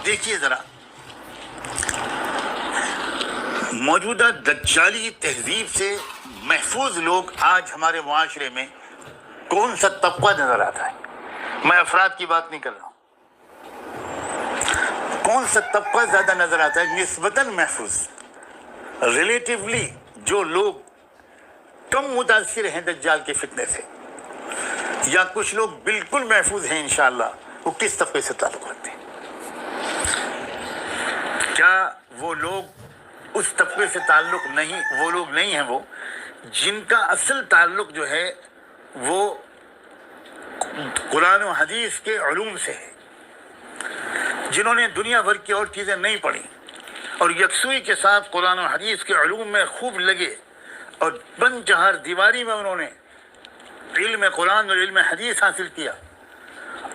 دیکھیے ذرا موجودہ دجالی تہذیب سے محفوظ لوگ آج ہمارے معاشرے میں کون سا طبقہ نظر آتا ہے؟ میں افراد کی بات نہیں کر رہا ہوں، کون سا طبقہ زیادہ نظر آتا ہے نسبتاً محفوظ؟ ریلیٹیولی جو لوگ کم متاثر ہیں دجال کے فتنے سے، یا کچھ لوگ بالکل محفوظ ہیں انشاءاللہ، وہ کس طبقے سے تعلق رکھتے ہیں؟ کیا وہ لوگ اس طبقے سے تعلق نہیں، وہ لوگ نہیں ہیں وہ جن کا اصل تعلق جو ہے وہ قرآن و حدیث کے علوم سے ہے، جنہوں نے دنیا بھر کی اور چیزیں نہیں پڑھی اور یکسوئی کے ساتھ قرآن و حدیث کے علوم میں خوب لگے اور بن چہار دیواری میں انہوں نے علم قرآن اور علم حدیث حاصل کیا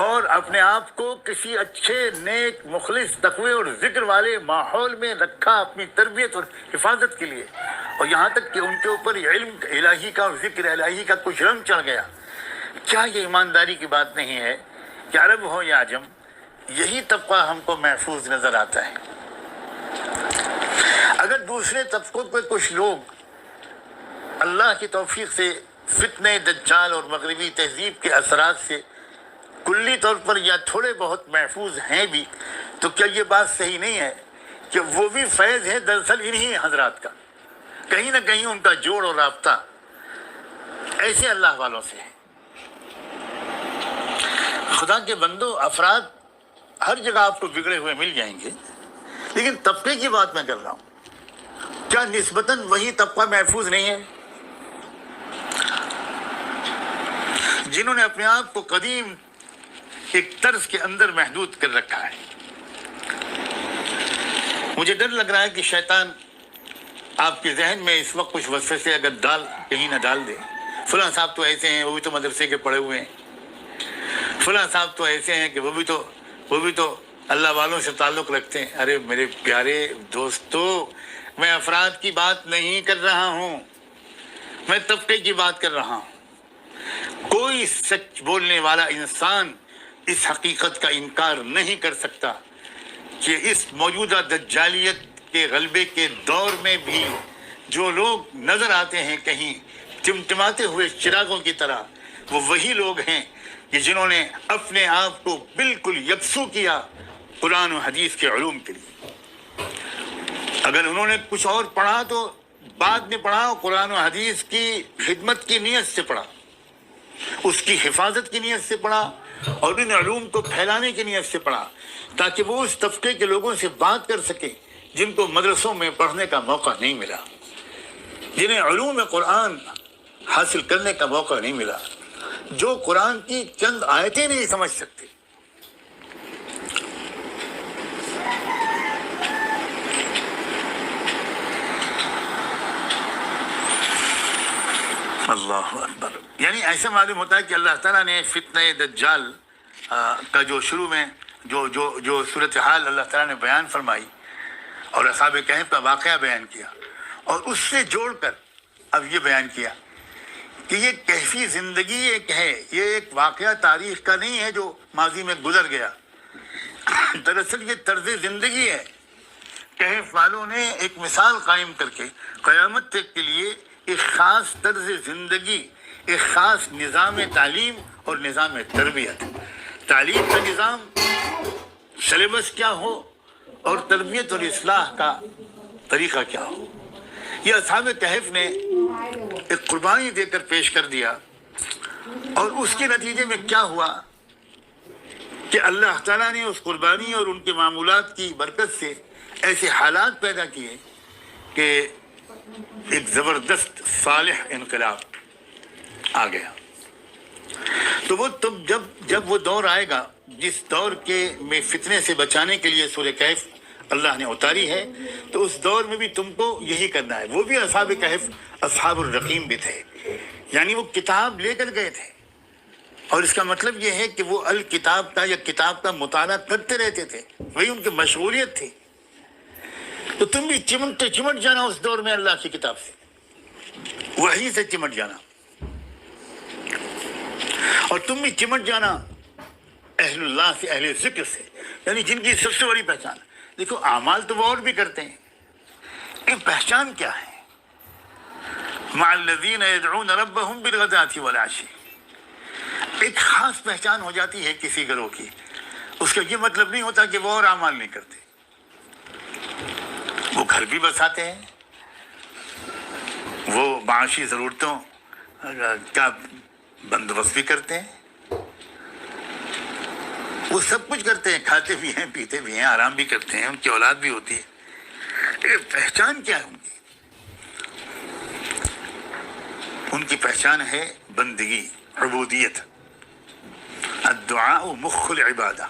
اور اپنے آپ کو کسی اچھے نیک مخلص تقوی اور ذکر والے ماحول میں رکھا اپنی تربیت اور حفاظت کے لیے، اور یہاں تک کہ ان کے اوپر علم الہی کا اور ذکر الہی کا کچھ رنگ چڑھ گیا۔ کیا یہ ایمانداری کی بات نہیں ہے کہ عرب ہو یا عجم یہی طبقہ ہم کو محفوظ نظر آتا ہے؟ اگر دوسرے طبقوں پہ کچھ لوگ اللہ کی توفیق سے فتنے دجال اور مغربی تہذیب کے اثرات سے کلی طور پر یا تھوڑے بہت محفوظ ہیں بھی، تو کیا یہ بات صحیح نہیں ہے کہ وہ بھی فیض ہے دراصل انہی حضرات کا؟ کہیں نہ کہیں ان کا جوڑ اور رابطہ ایسے اللہ والوں سے ہے۔ خدا کے بندو، افراد ہر جگہ آپ کو بگڑے ہوئے مل جائیں گے، لیکن طبقے کی بات میں کر رہا ہوں، کیا نسبتاً وہی طبقہ محفوظ نہیں ہے جنہوں نے اپنے آپ کو قدیم ایک طرز کے اندر محدود کر رکھا ہے؟ مجھے ڈر لگ رہا ہے کہ شیطان آپ کے ذہن میں اس وقت کچھ وسوسے اگر کہیں نہ ڈال دے، فلاں صاحب تو ایسے ہیں، وہ بھی تو مدرسے کے پڑھے ہوئے ہیں، فلاں صاحب تو ایسے ہیں کہ وہ بھی تو اللہ والوں سے تعلق رکھتے ہیں۔ ارے میرے پیارے دوستو، میں افراد کی بات نہیں کر رہا ہوں، میں طبقے کی بات کر رہا ہوں۔ کوئی سچ بولنے والا انسان اس حقیقت کا انکار نہیں کر سکتا کہ اس موجودہ دجالیت کے غلبے کے دور میں بھی جو لوگ نظر آتے ہیں کہیں ٹمٹماتے ہوئے چراغوں کی طرح، وہ وہی لوگ ہیں کہ جنہوں نے اپنے آپ کو بالکل یکسو کیا قرآن و حدیث کے علوم کے لیے۔ اگر انہوں نے کچھ اور پڑھا تو بعد میں پڑھا، قرآن و حدیث کی خدمت کی نیت سے پڑھا، اس کی حفاظت کی نیت سے پڑھا اور ان علوم کو پھیلانے کی نیت سے پڑھا، تاکہ وہ اس طبقے کے لوگوں سے بات کر سکے جن کو مدرسوں میں پڑھنے کا موقع نہیں ملا، جنہیں علوم قرآن حاصل کرنے کا موقع نہیں ملا، جو قرآن کی چند آیتیں نہیں سمجھ سکتے۔ اللہ اکبر۔ یعنی ایسا معلوم ہوتا ہے کہ اللہ تعالیٰ نے فتنہ دجال کا جو شروع میں جو صورتحال اللہ تعالیٰ نے بیان فرمائی اور اصحاب کہف کا واقعہ بیان کیا، اور اس سے جوڑ کر اب یہ بیان کیا کہ یہ کہفی زندگی ایک ہے، یہ ایک واقعہ تاریخ کا نہیں ہے جو ماضی میں گزر گیا، دراصل یہ طرز زندگی ہے۔ کہف والوں نے ایک مثال قائم کر کے قیامت تک کے لیے ایک خاص طرز زندگی، ایک خاص نظام تعلیم اور نظام تربیت، تعلیم کا نظام، سلیبس کیا ہو اور تربیت اور اصلاح کا طریقہ کیا ہو، یہ اصحاب کہف نے ایک قربانی دے کر پیش کر دیا، اور اس کے نتیجے میں کیا ہوا کہ اللہ تعالیٰ نے اس قربانی اور ان کے معمولات کی برکت سے ایسے حالات پیدا کیے کہ ایک زبردست صالح انقلاب آ گیا۔ تو وہ جب وہ دور آئے گا جس دور کے میں فتنے سے بچانے کے لیے سورہ کہف اللہ نے اتاری ہے، تو اس دور میں بھی تم کو یہی کرنا ہے۔ وہ بھی اصحاب کہف اصحاب الرقیم بھی تھے، یعنی وہ کتاب لے کر گئے تھے، اور اس کا مطلب یہ ہے کہ وہ الکتاب کا یا کتاب کا مطالعہ کرتے رہتے تھے، وہی ان کی مشغولیت تھی۔ تو تم بھی چمٹ جانا اس دور میں اللہ کی کتاب سے، وحی سے چمٹ جانا، اور تم بھی چمٹ جانا اہل اللہ سے، اہل ذکر سے، یعنی جن کی سب سے بڑی پہچان. دیکھو اعمال تو وہ اور بھی کرتے ہیں، ان پہچان کیا ہے؟ مع الذین یدعون ربهم بالغداۃ والعشی. ایک خاص پہچان ہو جاتی ہے کسی گروہ کی. اس کا یہ مطلب نہیں ہوتا کہ وہ اور اعمال نہیں کرتے. وہ گھر بھی بساتے ہیں، وہ معاشی ضرورتوں کا بندوبست بھی کرتے ہیں، وہ سب کچھ کرتے ہیں، کھاتے بھی ہیں، پیتے بھی ہیں، آرام بھی کرتے ہیں، ان کی اولاد بھی ہوتی ہے. پہچان کیا ہے ان کی؟ ان کی پہچان ہے بندگی، عبودیت. الدعاء مخ العبادہ.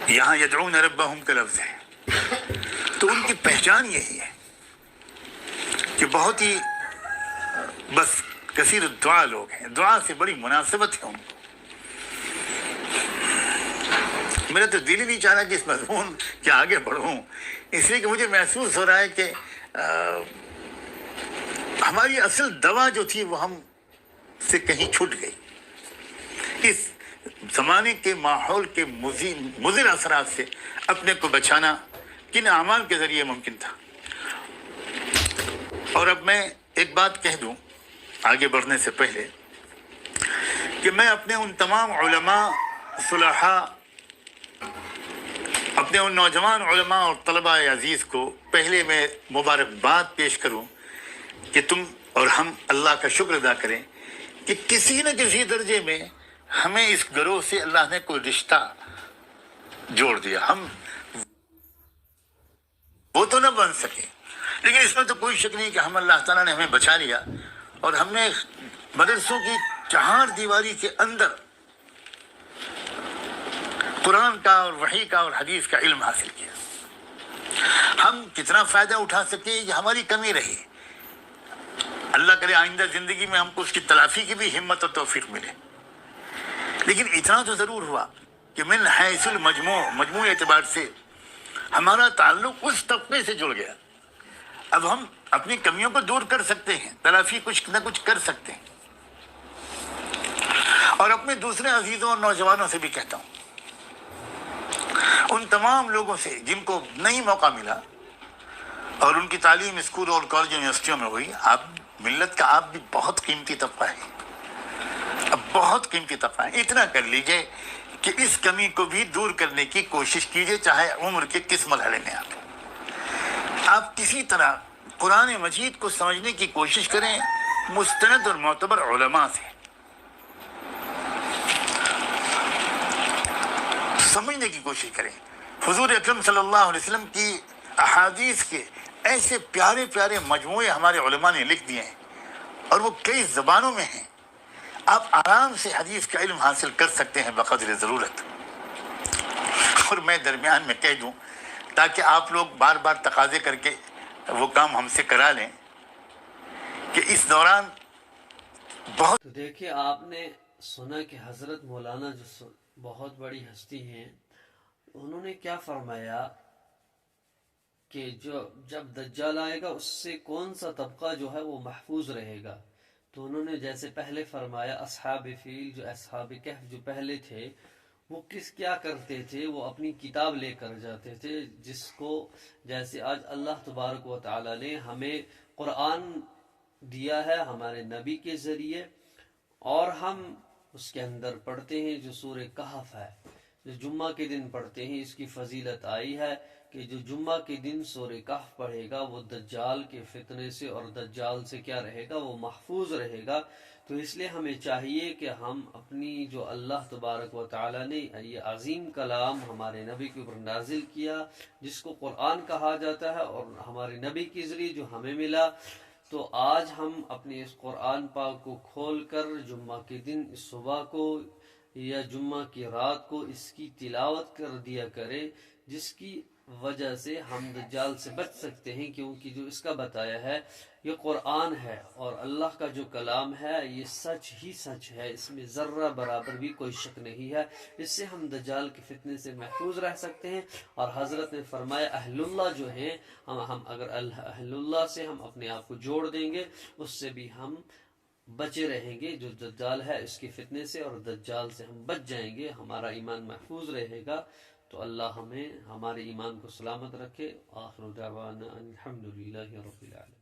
یہاں یدعون ربہم کا لفظ ہے. تو ان کی پہچان یہی ہے کہ بہت ہی بس کثیر الدعا لوگ ہیں، دعا سے بڑی مناسبت ہے ان کو. میرا تو دل ہی نہیں چاہ رہا کہ اس مضمون کے آگے بڑھوں، اس لیے کہ مجھے محسوس ہو رہا ہے کہ ہماری اصل دوا جو تھی وہ ہم سے کہیں چھوٹ گئی. اس زمانے کے ماحول کے مضر اثرات سے اپنے کو بچانا کن اعمال کے ذریعے ممکن تھا؟ اور اب میں ایک بات کہہ دوں آگے بڑھنے سے پہلے کہ میں اپنے ان تمام علماء صلحاء، اپنے ان نوجوان علماء اور طلباء عزیز کو پہلے میں مبارکباد پیش کروں کہ تم اور ہم اللہ کا شکر ادا کریں کہ کسی نہ کسی درجے میں ہمیں اس گروہ سے اللہ نے کوئی رشتہ جوڑ دیا. ہم وہ تو نہ بن سکے، لیکن اس میں تو کوئی شک نہیں کہ ہم اللہ تعالیٰ نے ہمیں بچا لیا اور ہم نے مدرسوں کی چہار دیواری کے اندر قرآن کا اور وحی کا اور حدیث کا علم حاصل کیا. ہم کتنا فائدہ اٹھا سکے یہ ہماری کمی رہی. اللہ کرے آئندہ زندگی میں ہم کو اس کی تلافی کی بھی ہمت اور توفیق ملے. لیکن اتنا تو ضرور ہوا کہ من حیث مجموعی اعتبار سے ہمارا تعلق اس طبقے سے جڑ گیا. اب ہم اپنی کمیوں کو دور کر سکتے ہیں، تلافی کچھ نہ کچھ کر سکتے ہیں. اور اپنے دوسرے عزیزوں اور نوجوانوں سے بھی کہتا ہوں، ان تمام لوگوں سے جن کو نہیں موقع ملا اور ان کی تعلیم اسکول اور کالج یونیورسٹیوں میں ہوئی، آپ ملت کا آپ بھی بہت قیمتی طبقہ ہے، اب بہت قیمتی طبقہ ہے. اتنا کر لیجئے کہ اس کمی کو بھی دور کرنے کی کوشش کیجئے، چاہے عمر کے کس مرحلے میں آپ کسی طرح قرآن مجید کو سمجھنے کی کوشش کریں مستند اور معتبر علماء سے. سمجھنے کی کوشش کریں. حضور اکرم صلی اللہ علیہ وسلم کی احادیث کے ایسے پیارے پیارے مجموعے ہمارے علماء نے لکھ دیے ہیں اور وہ کئی زبانوں میں ہیں. آپ آرام سے حدیث کا علم حاصل کر سکتے ہیں بقدر ضرورت. اور میں درمیان میں کہہ دوں تاکہ آپ لوگ بار بار تقاضے کر کے وہ کام ہم سے کرا لیں کہ اس دوران بہت. تو دیکھیے آپ نے سنا کہ حضرت مولانا جو بہت بڑی ہستی ہیں، انہوں نے کیا فرمایا کہ جب دجال آئے گا اس سے کون سا طبقہ جو ہے وہ محفوظ رہے گا. تو انہوں نے جیسے پہلے فرمایا اصحاب فیل، جو اصحاب کہف جو پہلے تھے وہ کیا کرتے تھے، وہ اپنی کتاب لے کر جاتے تھے، جس کو جیسے آج اللہ تبارک و تعالی نے ہمیں قرآن دیا ہے ہمارے نبی کے ذریعے، اور ہم اس کے اندر پڑھتے ہیں جو سورہ کہف ہے، جو جمعہ کے دن پڑھتے ہیں. اس کی فضیلت آئی ہے کہ جو جمعہ کے دن سورہ کہف پڑھے گا وہ دجال کے فتنے سے اور دجال سے کیا رہے گا، وہ محفوظ رہے گا. تو اس لیے ہمیں چاہیے کہ ہم اپنی جو اللہ تبارک و تعالی نے یہ عظیم کلام ہمارے نبی کے اوپر نازل کیا، جس کو قرآن کہا جاتا ہے اور ہمارے نبی کے ذریعے جو ہمیں ملا، تو آج ہم اپنے اس قرآن پاک کو کھول کر جمعہ کے دن اس صبح کو یا جمعہ کی رات کو اس کی تلاوت کر دیا کرے، جس کی وجہ سے ہم دجال سے بچ سکتے ہیں. کیونکہ جو اس کا بتایا ہے یہ قرآن ہے اور اللہ کا جو کلام ہے یہ سچ ہی سچ ہے، اس میں ذرہ برابر بھی کوئی شک نہیں ہے. اس سے ہم دجال کے فتنے سے محفوظ رہ سکتے ہیں. اور حضرت نے فرمایا اہل اللہ جو ہیں، ہم اگر اہل اللہ سے ہم اپنے آپ کو جوڑ دیں گے اس سے بھی ہم بچے رہیں گے، جو دجال ہے اس کے فتنے سے، اور دجال سے ہم بچ جائیں گے، ہمارا ایمان محفوظ رہے گا. تو اللہ ہمیں ہمارے ایمان کو سلامت رکھے. آخر دعوانا الحمدللہ رب العالمین.